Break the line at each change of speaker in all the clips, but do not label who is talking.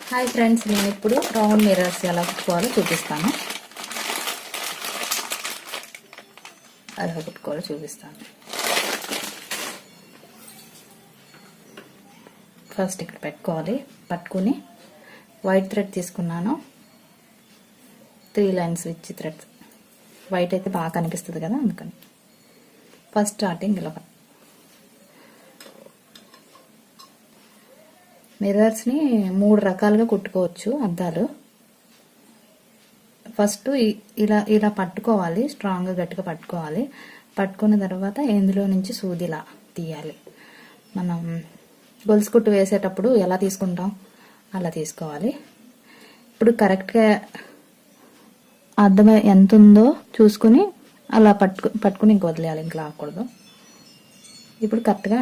Hi friends, నేను ఇప్పుడు round mirrors ఎలా కుట్టుకోవాలో చూపిస్తాను. ఫస్ట్ ఇక్కడ పెట్టుకోవాలి. పట్టుకుని వైట్ థ్రెడ్ తీసుకున్నాను. 3 లైన్స్ విచ్ థ్రెడ్. వైట్ అయితే బాగా కనిపిస్తుంది కదా, అందుకని ఫస్ట్ స్టార్టింగ్ ఇలా మిర్రర్స్ని 3 రకాలుగా కుట్టుకోవచ్చు. అద్దాలు ఫస్ట్ ఇలా ఇలా పట్టుకోవాలి, స్ట్రాంగ్గా గట్టిగా పట్టుకోవాలి. పట్టుకున్న తర్వాత ఇందులో నుంచి సూదిలా తీయాలి. మనం గొలుసు కుట్టు వేసేటప్పుడు ఎలా తీసుకుంటాం అలా తీసుకోవాలి. ఇప్పుడు కరెక్ట్గా అద్దం ఎంత ఉందో చూసుకుని అలా పట్టుకుని ఇంక వదిలేయాలి, ఇంక లాక్కూడదు. ఇప్పుడు కరెక్ట్గా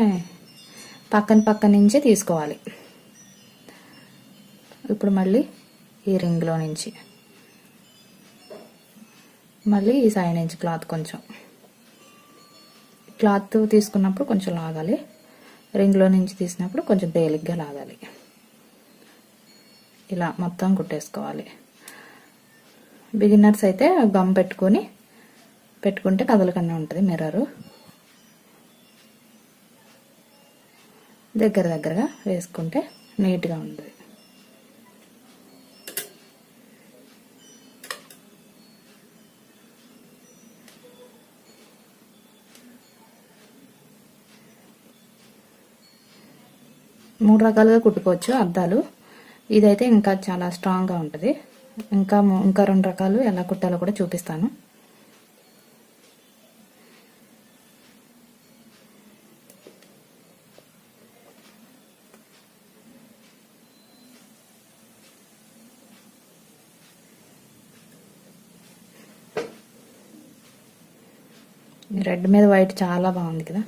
పక్కన నుంచే తీసుకోవాలి. ఇప్పుడు మళ్ళీ ఈ రింగ్లో నుంచి, మళ్ళీ ఈ సైడ్ నుంచి క్లాత్ తీసుకున్నప్పుడు కొంచెం లాగాలి. రింగ్లో నుంచి తీసినప్పుడు కొంచెం తేలిగ్గా లాగాలి. ఇలా మొత్తం కుట్టేసుకోవాలి. బిగినర్స్ అయితే గమ్ పెట్టుకుంటే కదలకుండా ఉంటుంది మిర్రరు. దగ్గరగా వేసుకుంటే నీట్గా ఉంటుంది. మూడు రకాలుగా కుట్టుకోవచ్చు అద్దాలు. ఇదైతే ఇంకా చాలా స్ట్రాంగ్గా ఉంటుంది. ఇంకా 2 రకాలు ఎలా కుట్టాలో కూడా చూపిస్తాను. రెడ్ మీద వైట్ చాలా బాగుంది కదా.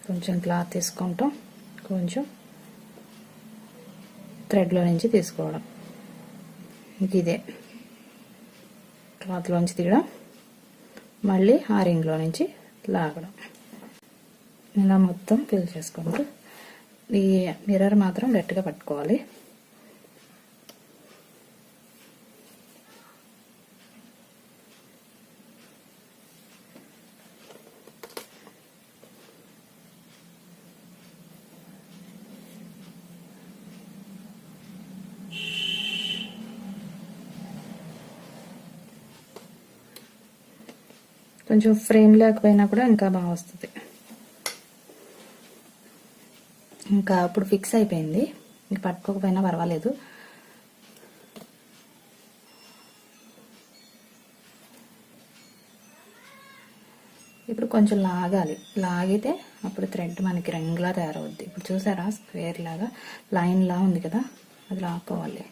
కొంచెం క్లాత్ తీసుకుంటాం, కొంచెం థ్రెడ్లో నుంచి తీసుకోవడం. ఇదే క్లాత్లోంచి తీయడం, మళ్ళీ ఆ రింగ్లో నుంచి లాగడం. ఇలా మొత్తం ఫిల్ చేసుకుంటూ ఈ మిర్రర్ మాత్రం గట్టిగా పట్టుకోవాలి. కొంచెం ఫ్రేమ్ లేకపోయినా కూడా ఇంకా బాగా వస్తుంది. ఇంకా ఇప్పుడు ఫిక్స్ అయిపోయింది. మీకు పట్టుకోకపోయినా పర్వాలేదు. ఇప్పుడు కొంచెం లాగితే అప్పుడు థ్రెడ్ మనకి రింగ్లా తయారవుద్ది. ఇప్పుడు చూసారా, స్క్వేర్ లాగా లైన్ లా ఉంది కదా, అది లాక్కోవాలి.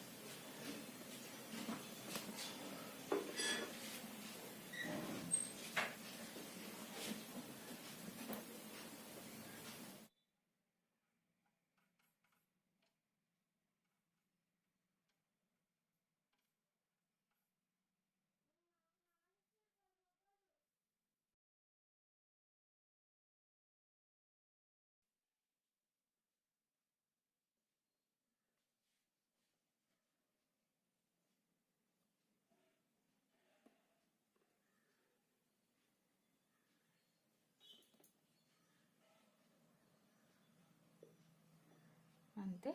అంతే.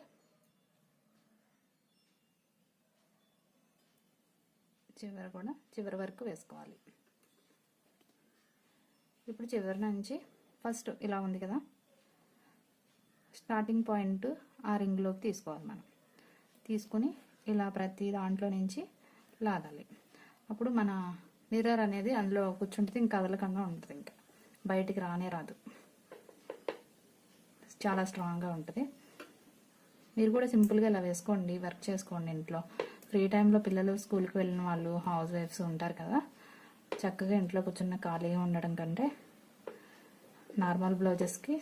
చివరి వరకు వేసుకోవాలి. ఇప్పుడు చివరి నుంచి ఫస్ట్ ఇలా ఉంది కదా, స్టార్టింగ్ పాయింట్ ఆ రింగ్లోకి తీసుకోవాలి. మనం తీసుకుని ఇలా ప్రతి దాంట్లో నుంచి లాగాలి. అప్పుడు మన మిర్రర్ అనేది అందులో కూర్చుంటుంది, ఇంకా కదలకుండా ఉంటుంది, ఇంకా బయటికి రాదు. చాలా స్ట్రాంగ్గా ఉంటుంది. మీరు కూడా సింపుల్గా ఇలా వేసుకోండి, వర్క్ చేసుకోండి ఇంట్లో. ఫ్రీ టైంలో పిల్లలు స్కూల్కి వెళ్ళిన వాళ్ళు, హౌస్ వైఫ్స్ ఉంటారు కదా, చక్కగా ఇంట్లో కూర్చున్న ఖాళీగా ఉండడం కంటే నార్మల్ బ్లౌజెస్కి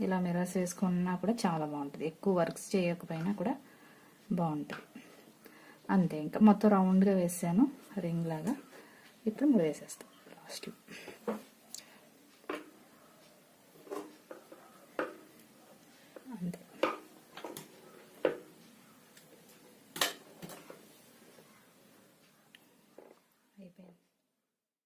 ఇలా మిర్రర్స్ వేసుకున్నా కూడా చాలా బాగుంటుంది. ఎక్కువ వర్క్స్ చేయకపోయినా కూడా బాగుంటుంది. అంతే, ఇంకా మొత్తం రౌండ్గా వేసాను రింగ్ లాగా. ఇప్పుడు వేసేస్తాను లాస్ట్లో.